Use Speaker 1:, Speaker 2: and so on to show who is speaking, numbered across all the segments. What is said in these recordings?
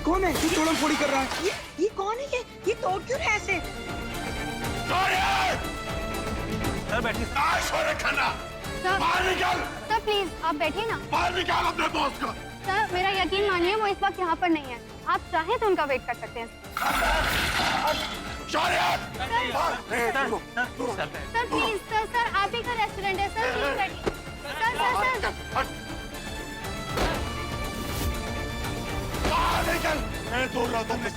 Speaker 1: कौन है ये तोड़न फोड़ी कर रहा है? ये कौन है? ये तोड़ क्यों रहा है ऐसे?
Speaker 2: सर बैठिए।
Speaker 3: खन्ना
Speaker 4: सर
Speaker 3: बाहर निकल।
Speaker 4: सर प्लीज आप बैठिए ना।
Speaker 3: बाहर निकाल अपने बॉस को।
Speaker 4: सर मेरा यकीन मानिए वो इस वक्त यहाँ पर नहीं है। आप चाहें तो उनका वेट कर सकते हैं। सर प्लीज सर आप ही का रेस्टोरेंट है सर, प्लीज बैठिए। सर
Speaker 3: बाहर निकल। मैं दूर रहा तुमसे,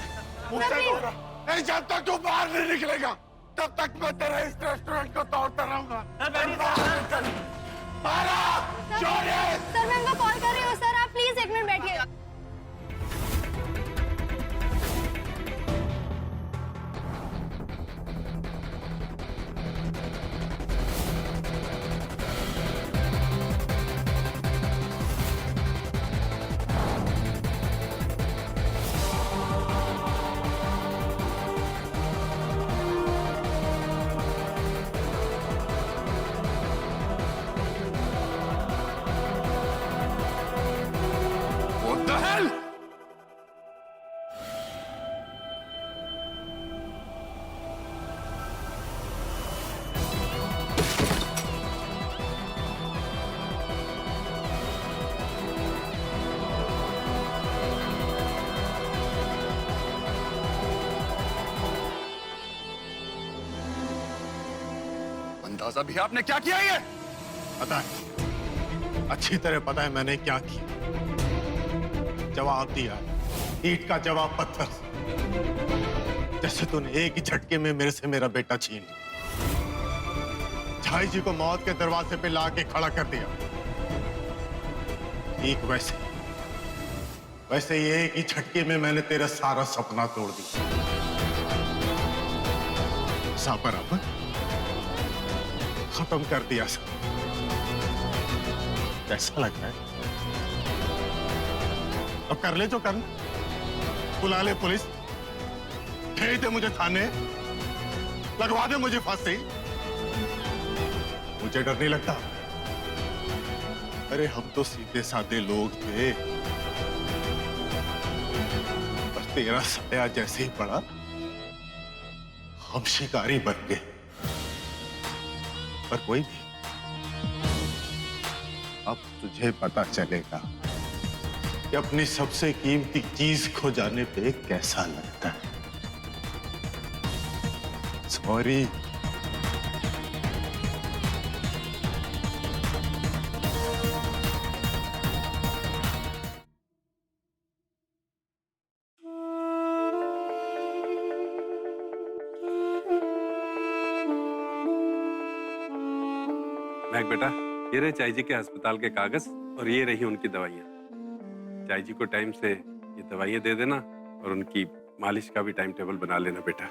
Speaker 3: मुझसे दूर रहा। नहीं, जब तक तू बाहर नहीं निकलेगा तब तक मैं तेरे इस रेस्टोरेंट को तोड़ता रहूंगा।
Speaker 4: सर मैं उनको कॉल कर रही हूँ सर, आप प्लीज 1 मिनट बैठिए।
Speaker 3: What the hell? अंदाजा भी है आपने क्या किया ये?
Speaker 5: पता है, अच्छी तरह पता है मैंने क्या किया। जवाब दिया, ईंट का जवाब पत्थर से। जैसे तूने एक ही झटके में मेरे से मेरा बेटा छीन लिया, झाई जी को मौत के दरवाजे पे लाके खड़ा कर दिया। ठीक वैसे ये एक ही झटके में मैंने तेरा सारा सपना तोड़ दिया। सब बराबर खत्म कर दिया सब। कैसा लग रहा है? अब कर ले जो करना, बुला ले पुलिस, भेज दे मुझे थाने, लगवा दे मुझे फांसी। मुझे डर नहीं लगता। अरे हम तो सीधे साधे लोग थे, पर तेरा साया जैसे ही पड़ा हम शिकारी बन गए। पर कोई नहीं, अब तुझे पता चलेगा कि अपनी सबसे कीमती चीज खो जाने पे कैसा लगता है। सॉरी।
Speaker 6: महक बेटा, ये रहे चाई जी के अस्पताल के कागज और ये रही उनकी दवाइयाँ। चाई जी को टाइम से ये दवाइयाँ दे देना और उनकी मालिश का भी टाइम टेबल बना लेना बेटा।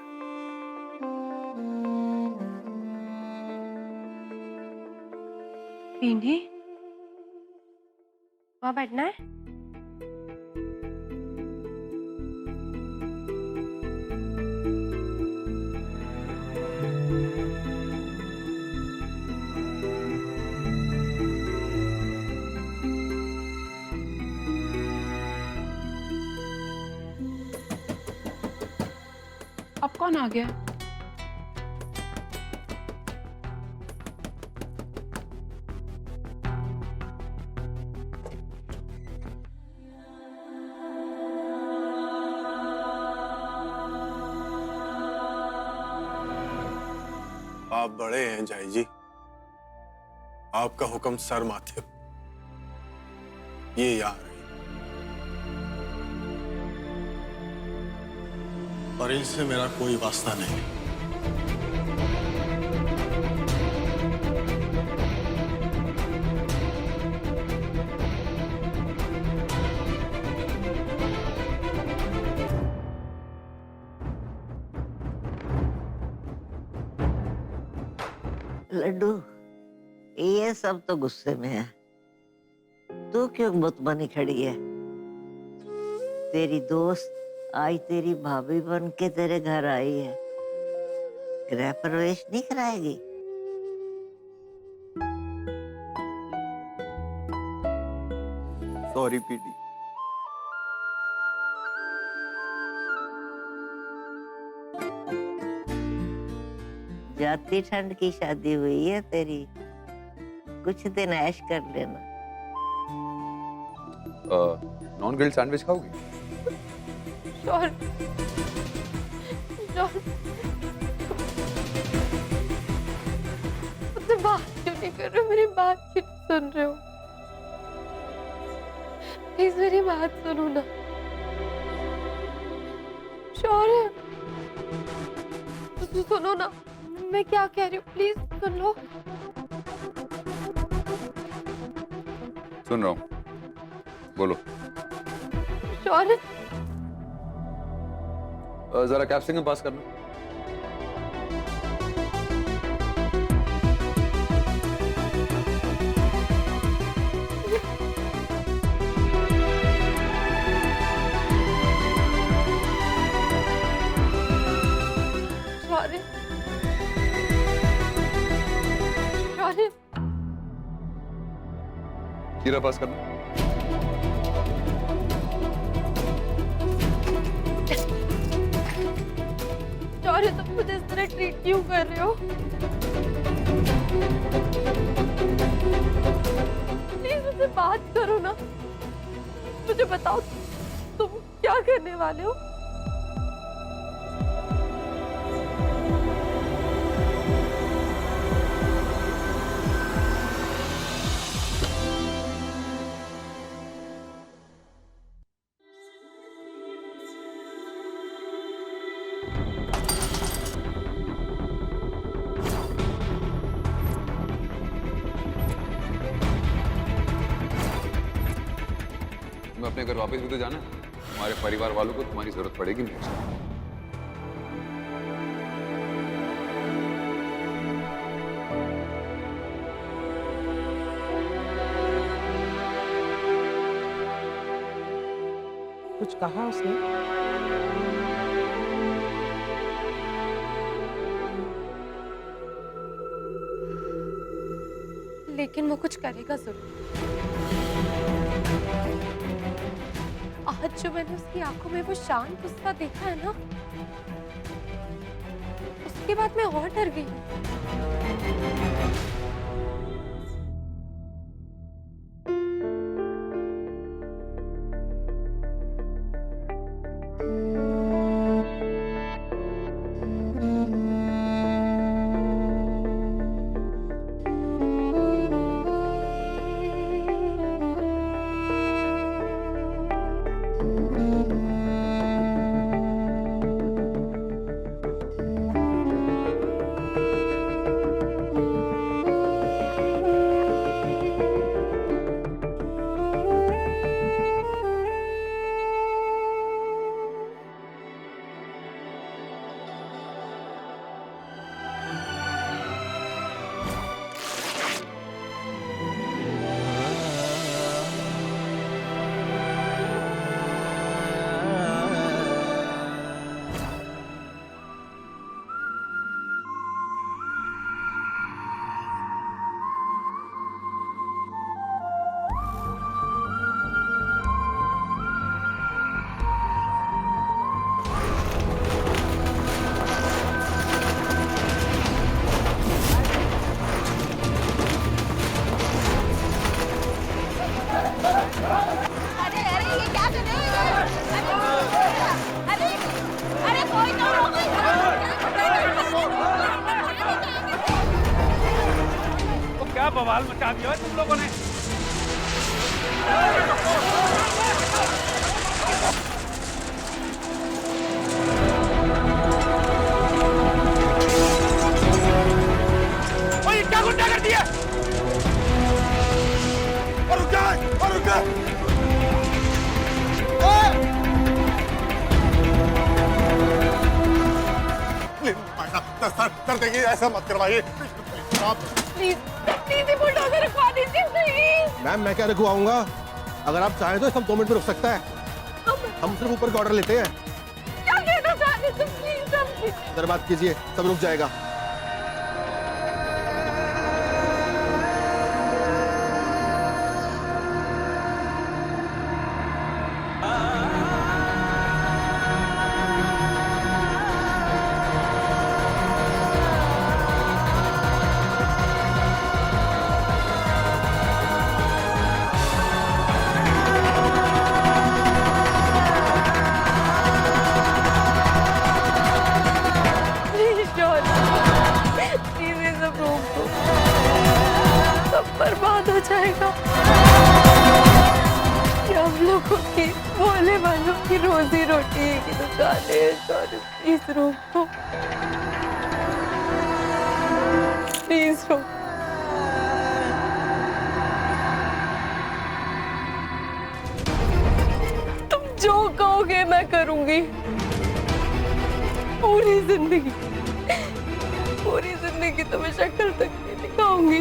Speaker 7: पिंडी, वहाँ बैठना है? अब कौन आ गया?
Speaker 5: आप बड़े हैं झाई जी, आपका हुक्म सर माथे। ये यार है, और इनसे मेरा कोई वास्ता नहीं।
Speaker 8: लड्डू, ये सब तो गुस्से में है। तू क्यों बुत बनी खड़ी है? तेरी दोस्त आज तेरी भाभी बन के तेरे घर आई है, गृह प्रवेश नहीं कराएगी?
Speaker 2: सॉरी पीडी,
Speaker 8: जाती ठंड की शादी हुई है तेरी, कुछ दिन ऐश कर लेना।
Speaker 9: नॉन ग्रिल्ड सैंडविच खाओगी?
Speaker 7: शौर्य, मुझसे बात क्यों नहीं कर रहे हो? मेरी बात क्यों नहीं सुन रहे हो? प्लीज मेरी बात सुनो ना। शौर्य, सुनो ना, मैं क्या कह रही हूँ, प्लीज सुन लो।
Speaker 9: सुन रहा हूँ, बोलो।
Speaker 7: शौर्य,
Speaker 9: जरा कैप्सिकम पास करना।
Speaker 7: शौर्य, शौर्य,
Speaker 9: खीरा पास करना।
Speaker 7: शौर्य, तुम मुझे इस तरह ट्रीट क्यों कर रहे हो? प्लीज मुझसे बात करो ना, मुझे बताओ तुम क्या करने वाले हो?
Speaker 9: तुम्हें अपने घर वापस भी तो जाना है। तुम्हारे परिवार वालों को तुम्हारी जरूरत पड़ेगी मुझे।
Speaker 1: कुछ कहा उसने?
Speaker 7: लेकिन वो कुछ करेगा जरूर। आज जो मैंने उसकी आंखों में वो शांत गुस्सा देखा है ना, उसके बाद मैं और डर गई हूँ।
Speaker 2: क्या बवाल मचा दिया है तुम लोगों ने?
Speaker 3: ओए, क्या गुंडा कर दिया? और रुक जा, और रुक जा। सर देखिए, ऐसा मत करवाइए आप।
Speaker 7: प्लीज प्लीज बुलडोजर रुकवा दीजिए प्लीज।
Speaker 10: मैम मैं क्या रुकवाऊंगा? अगर आप चाहें तो सब 2 मिनट में रुक सकता है। हम सिर्फ ऊपर का ऑर्डर लेते हैं।
Speaker 7: क्या कहना चाहते तुम? प्लीज
Speaker 10: सर बात कीजिए, सब रुक जाएगा।
Speaker 7: सब बर्बाद हो जाएगा। ये हम लोगों की, भोले वालों की रोजी रोटी की दुकान है। सॉरी, प्लीज रोको, प्लीज रोको। तुम जो कहोगे मैं करूंगी। पूरी जिंदगी तुम्हें शक्ल तक नहीं दिखाऊंगी।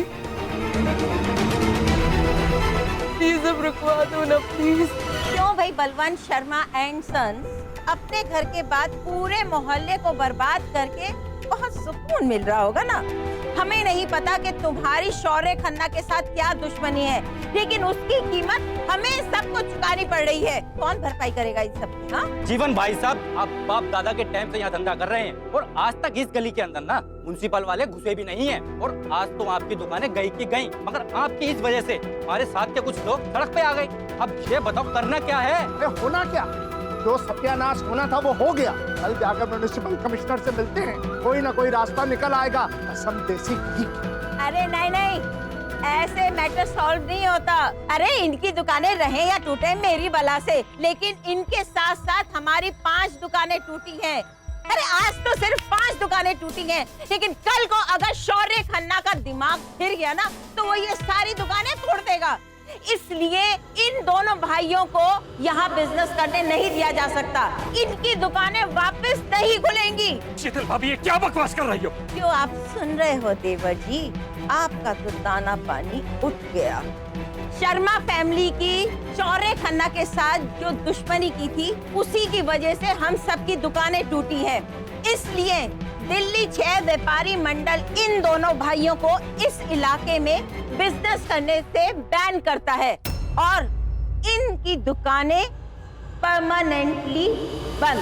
Speaker 7: प्लीज अब रुकवा दो ना, प्लीज।
Speaker 1: क्यों भाई बलवंत शर्मा एंड सन्स अपने घर के बाद पूरे मोहल्ले को बर्बाद करके बहुत सुकून मिल रहा होगा ना। हमें नहीं पता कि तुम्हारी शौर्य खन्ना के साथ क्या दुश्मनी है, लेकिन उसकी कीमत हमें सबको चुकानी पड़ रही है। कौन भरपाई करेगा इस सब की? हाँ
Speaker 11: जीवन भाई साहब, आप बाप दादा के टाइम से यहाँ धंधा कर रहे हैं और आज तक इस गली के अंदर ना म्युनिसिपल वाले घुसे भी नहीं हैं। और आज तो आपकी दुकानें गई की गई, मगर आपकी इस वजह से हमारे साथ के कुछ लोग सड़क पे आ गए। अब ये बताओ करना क्या है?
Speaker 10: होना क्या? जो सत्यानाश होना था वो हो गया। कल जाकर म्युनिसिपल कमिश्नर से मिलते हैं, कोई ना कोई रास्ता निकल आएगा। असम देसी घी।
Speaker 1: अरे नहीं नहीं, ऐसे मैटर सॉल्व नहीं होता। अरे इनकी दुकानें रहे या टूटे मेरी बला से, लेकिन इनके साथ साथ हमारी 5 दुकानें टूटी हैं। अरे आज तो सिर्फ 5 दुकानें टूटी हैं, लेकिन कल को अगर शौर्य खन्ना का दिमाग फिर गया ना तो वो ये सारी दुकानें तोड़ देगा। इसलिए इन दोनों भाइयों को यहाँ बिजनेस करने नहीं दिया जा सकता। इनकी दुकानें वापस नहीं खुलेंगी।
Speaker 2: शीतल भाभी, ये क्या बकवास कर रही हो?
Speaker 1: क्यों आप सुन रहे हो देवर जी? आपका तो दाना पानी उठ गया। शर्मा फैमिली की शौर्य खन्ना के साथ जो दुश्मनी की थी, उसी की वजह से हम सबकी दुकानें टूटी हैं। इसलिए दिल्ली 6 व्यापारी मंडल इन दोनों भाइयों को इस इलाके में बिजनेस करने से बैन करता है और इनकी दुकानें परमानेंटली बंद।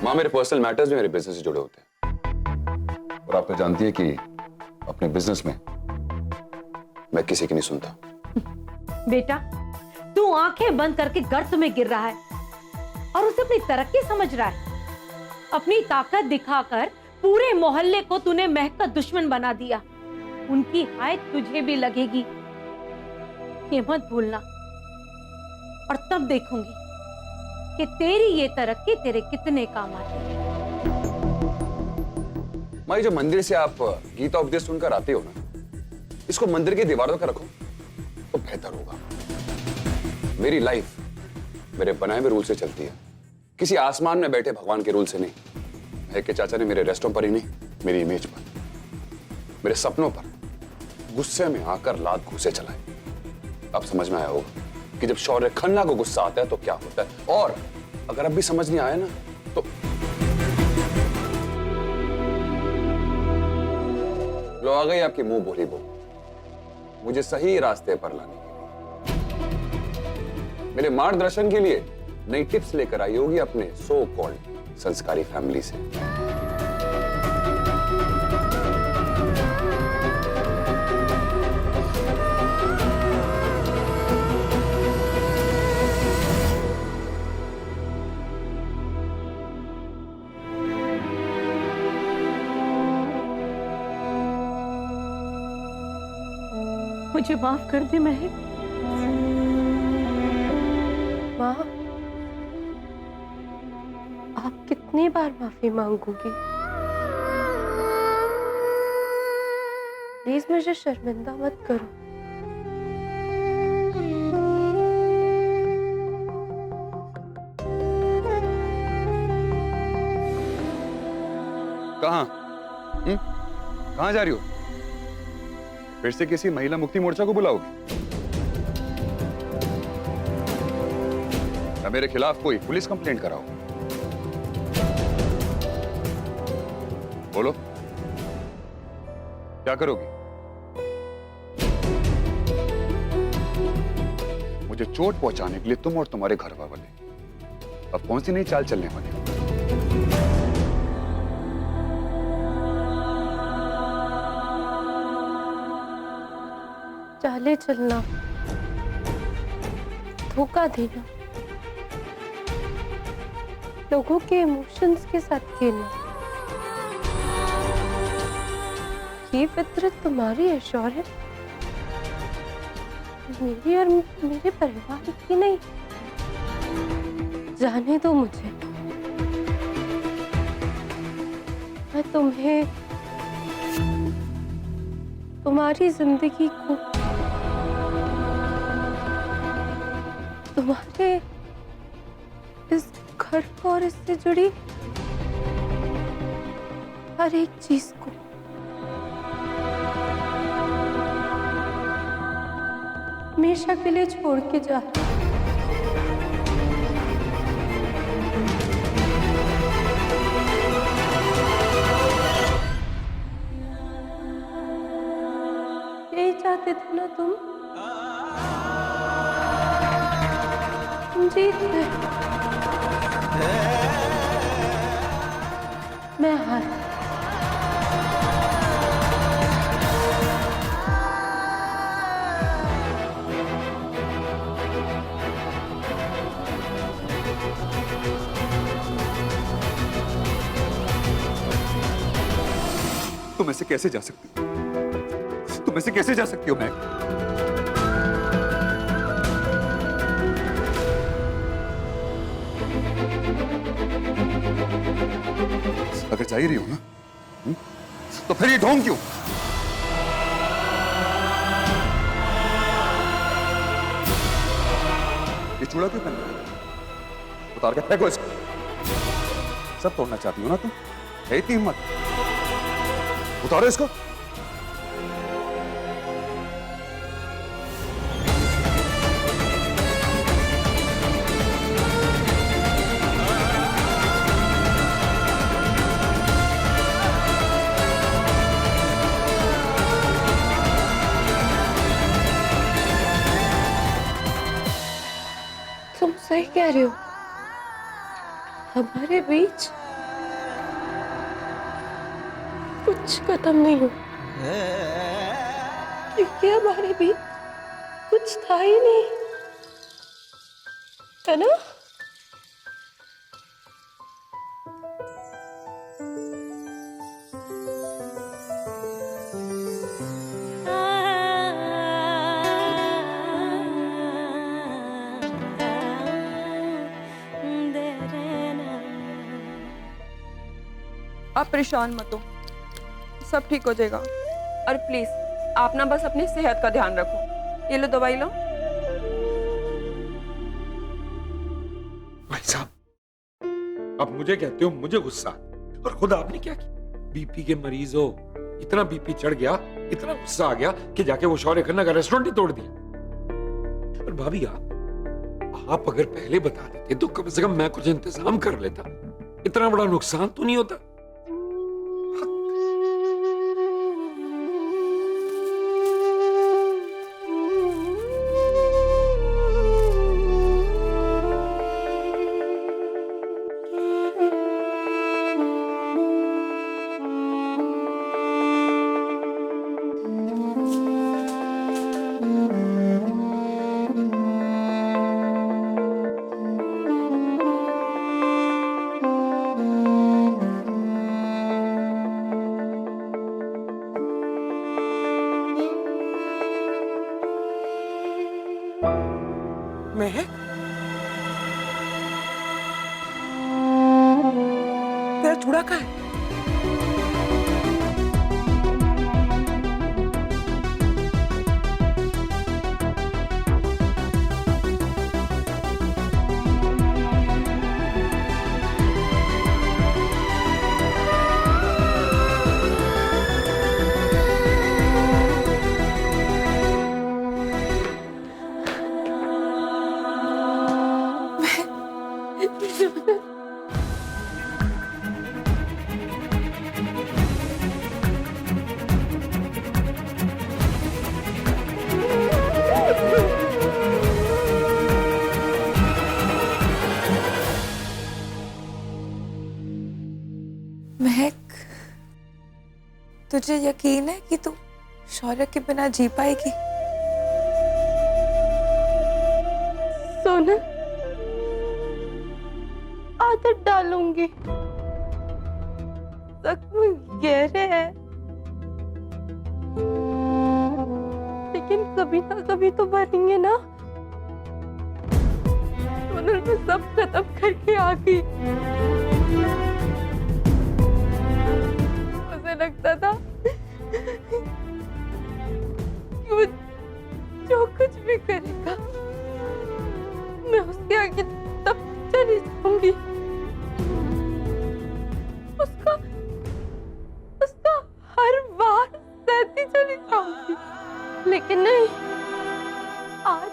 Speaker 9: माँ, मेरे पर्सनल मैटर्स भी मेरे बिजनेस से जुड़े होते हैं और आप तो जानती है कि अपने बिजनेस में मैं किसी की नहीं सुनता।
Speaker 7: बेटा, तू आंखें बंद करके गर्त में गिर रहा है और उसे अपनी तरक्की समझ रहा है। अपनी ताकत दिखाकर पूरे मोहल्ले को तूने महक का दुश्मन बना दिया। उनकी हाय तुझे भी लगेगी, ये मत भूलना। और तब देखूंगी कि तेरी ये तरक्की तेरे कितने काम आती है।
Speaker 9: माँ, जो मंदिर से आप गीता उपदेश सुनकर आते हो ना, इसको मंदिर की दीवारों पर रखो तो बेहतर होगा। मेरी लाइफ मेरे बनाए हुए रूल से चलती है, किसी आसमान में बैठे भगवान के रूल से नहीं। महक के चाचा ने मेरे रेस्टोरेंट पर ही नहीं, मेरी इमेज पर, मेरे सपनों पर गुस्से में आकर लात घूसे चलाए। अब समझ में आया होगा कि जब शौर्य खन्ना को गुस्सा आता है तो क्या होता है। और अगर अब भी समझ नहीं आया ना तो लो आ गई आपकी मुंह बोली बो, मुझे सही रास्ते पर लाने के लिए, मेरे मार्गदर्शन के लिए नई टिप्स लेकर आई होगी अपने सो कॉल्ड संस्कारी फैमिली से।
Speaker 7: मुझे माफ कर दे महक। माँ, आप कितनी बार माफी मांगोगी? प्लीज मुझे शर्मिंदा मत करो।
Speaker 9: कहाँ कहाँ जा रही हो? फिर से किसी महिला मुक्ति मोर्चा को बुलाओगी या मेरे खिलाफ कोई पुलिस कंप्लेंट कराओ? बोलो, क्या करोगी? मुझे चोट पहुंचाने के लिए तुम और तुम्हारे घर वाले अब कौन सी नई चाल चलने वाले हो?
Speaker 7: चाले चलना, धोखा देना, लोगों के इमोशंस के साथ खेलना,
Speaker 12: ये फितरत तुम्हारी है शौर्य, मेरी और मेरे परिवार की नहीं। जाने दो मुझे, मैं तुम्हें, तुम्हारी जिंदगी को, तुम्हारे इस घर को और इससे जुड़ी हर एक चीज को हमेशा के लिए छोड़ के जा रही हूं। यही चाहते थे ना तुम जीत गए, मैं हार।
Speaker 9: तुम ऐसे कैसे जा सकती हो? तुम ऐसे कैसे जा सकती हो महक? अगर जा ही रही हो ना, तो फिर ये ढोंग क्यों? ये चूड़ा क्यों पहन रही हो? उतार के फेंको इसको। सब तोड़ना चाहती हो ना तुम? है इतनी हिम्मत? उतारो इसको।
Speaker 12: तुम सही कह रहे हो, हमारे बीच कुछ खत्म नहीं हो, क्योंकि हमारे बीच कुछ था ही नहीं, है ना?
Speaker 13: आप परेशान मत हो, सब ठीक हो जाएगा। और प्लीज आप ना बस अपनी सेहत का ध्यान रखो। ये लो दवाई लो।
Speaker 2: भाई साहब, अब मुझे कहते हो मुझे गुस्सा, और खुद आपने क्या किया? बीपी के मरीज हो, इतना बीपी चढ़ गया, इतना गुस्सा आ गया कि जाके वो शौर्य खन्ना का रेस्टोरेंट ही तोड़ दिया। और भाभी आप अगर पहले बता देते तो कम से कम मैं कुछ इंतजाम कर लेता, इतना बड़ा नुकसान तो नहीं होता।
Speaker 13: महक, तेरा चूड़ा कहाँ है?
Speaker 14: महक, तुझे यकीन है कि तू शौर्य के बिना जी पाएगी?
Speaker 12: सोना, आदत डालूंगी। जख्म गहरे हैं, कभी ना कभी तो भरेंगे ना। उन्होंने सब खत्म करके आ गई। मुझे लगता था कि वो जो कुछ भी करेगा मैं उसके आगे तब चली जाऊंगी। उसका हर बार सहती चली जाऊंगी, लेकिन नहीं, आज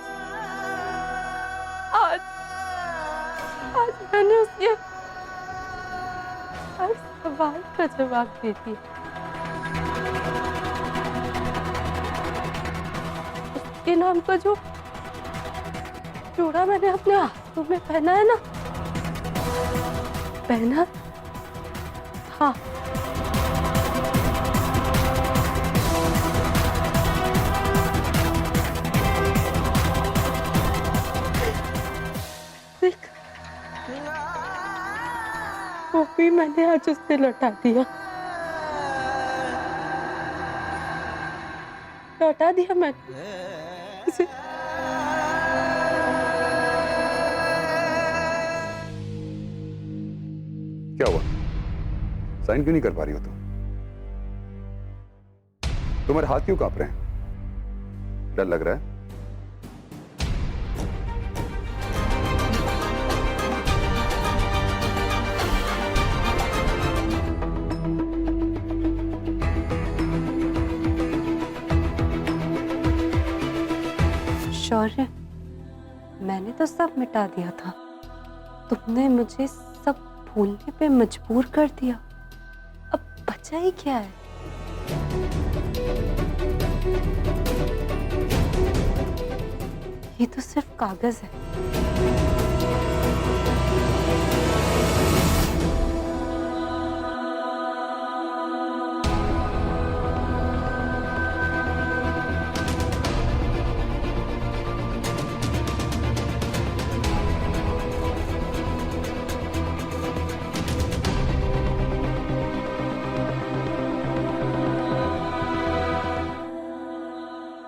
Speaker 12: मैंने उसके हर सवाल का जवाब दे दिया। उसके नाम का जो जोड़ा मैंने अपने हाथों में पहना है ना, पहना था। वो भी मैंने आज उससे लौटा दिया। लौटा दिया मैंने उसे।
Speaker 9: क्या हुआ? साइन क्यों नहीं कर पा रही हो तुम? तुम्हारे हाथ क्यों कांप रहे हैं? डर लग रहा है?
Speaker 12: शौर्य, मैंने तो सब मिटा दिया था, तुमने मुझे सब भूलने पे मजबूर कर दिया। अब बचा ही क्या है? ये तो सिर्फ कागज है।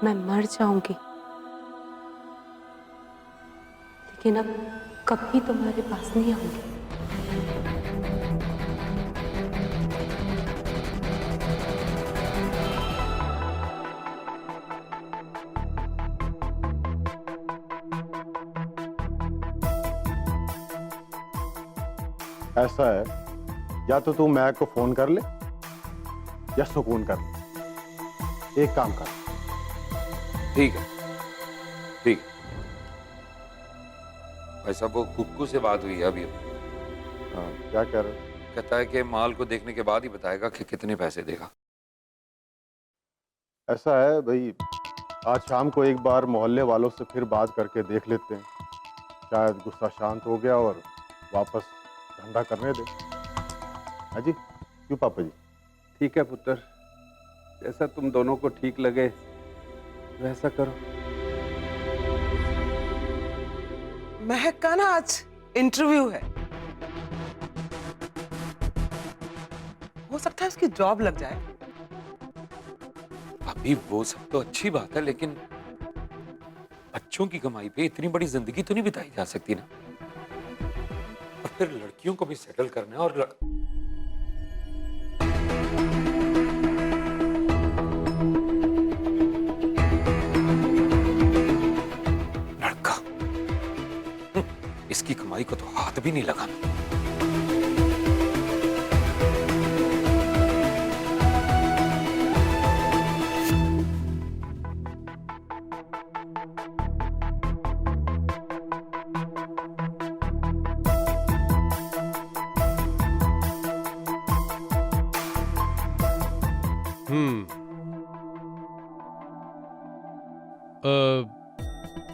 Speaker 12: मैं मर जाऊंगी, लेकिन अब कभी तुम्हारे पास नहीं आऊंगी।
Speaker 5: ऐसा है, या तो तू मैक को फोन कर ले या सुकून कर ले। एक काम कर।
Speaker 2: ठीक है, ठीक है। भाई साहब, वो कुक्कू से बात हुई है अभी।
Speaker 5: हाँ, क्या कह रहे हो?
Speaker 2: कहता है कि माल को देखने के बाद ही बताएगा कि कितने पैसे देगा।
Speaker 5: ऐसा है भाई, आज शाम को एक बार मोहल्ले वालों से फिर बात करके देख लेते हैं, शायद गुस्सा शांत हो गया और वापस धंधा करने दे। हाँ जी, क्यों पापा जी?
Speaker 6: ठीक है पुत्र, जैसा तुम दोनों को ठीक लगे वैसा करो।
Speaker 15: महक का ना आज इंटरव्यू है, हो सकता है उसकी जॉब लग जाए।
Speaker 2: अभी वो सब तो अच्छी बात है, लेकिन बच्चों की कमाई पे इतनी बड़ी जिंदगी तो नहीं बिताई जा सकती ना। और फिर लड़कियों को भी सेटल करना है और लड़का, इसकी कमाई को तो हाथ भी नहीं लगाना।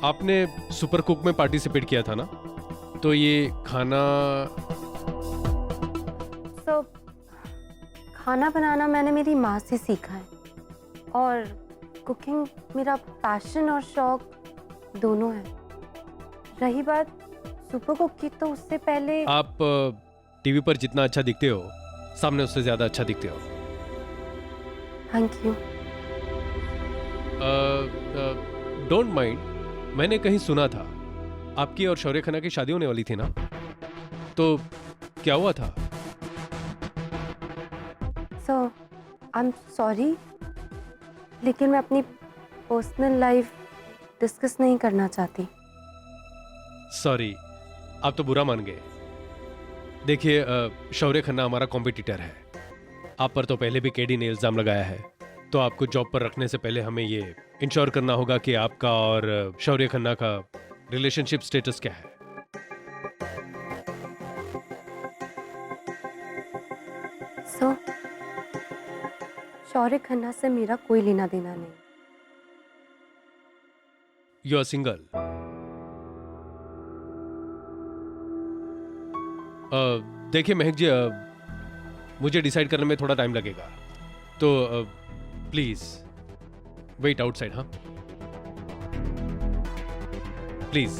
Speaker 16: आपने सुपर कुक में पार्टिसिपेट किया था ना, तो ये खाना
Speaker 12: खाना बनाना मैंने मेरी माँ से सीखा है, और कुकिंग मेरा पैशन और शौक दोनों है। रही बात सुपर कुक की, तो उससे पहले
Speaker 16: आप टीवी पर जितना अच्छा दिखते हो, सामने उससे ज्यादा अच्छा दिखते हो।
Speaker 12: Thank you.
Speaker 16: डोंट माइंड, मैंने कहीं सुना था आपकी और शौर्य खन्ना की शादी होने वाली थी ना, तो क्या हुआ था?
Speaker 12: सो आई एम सॉरी, लेकिन मैं अपनी पर्सनल लाइफ डिस्कस नहीं करना चाहती।
Speaker 16: सॉरी, आप तो बुरा मान गए। देखिए शौर्य खन्ना हमारा कॉम्पिटिटर है, आप पर तो पहले भी केडी ने इल्जाम लगाया है, तो आपको जॉब पर रखने से पहले हमें ये इंश्योर करना होगा कि आपका और शौर्य खन्ना का रिलेशनशिप स्टेटस क्या है।
Speaker 12: सो शौर्य खन्ना से मेरा कोई लेना देना नहीं।
Speaker 16: You are single? देखिए महक जी, मुझे डिसाइड करने में थोड़ा टाइम लगेगा, तो प्लीज वेट आउटसाइड। हाँ प्लीज।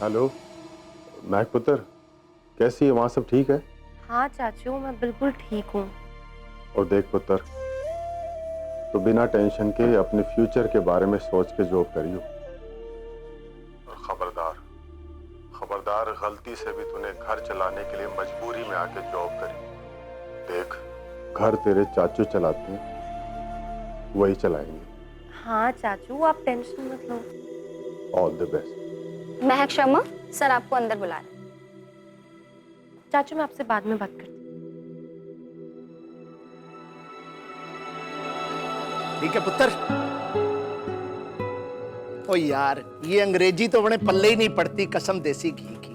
Speaker 5: हेलो महक पुत्र, कैसी है? वहाँ सब ठीक है?
Speaker 12: हाँ चाचू, मैं बिल्कुल ठीक हूँ।
Speaker 5: और देख पुत्र, तो बिना टेंशन के अपने फ्यूचर के बारे में सोच के जॉब करियो। और खबरदार खबरदार, गलती से भी तूने घर चलाने के लिए मजबूरी में आके जॉब करी। देख, घर तेरे चाचू चलाते हैं, वही चलाएंगे।
Speaker 12: हाँ चाचू, आप टेंशन मत लो।
Speaker 5: All the best.
Speaker 4: Mahak Sharma sir आपको अंदर बुला रहे हैं।
Speaker 12: चाचू मैं आपसे बाद में बात करती हूँ।
Speaker 10: ठीक है पुत्र। ओ यार, ये अंग्रेजी तो बड़े पल्ले ही नहीं पड़ती, कसम देसी घी की।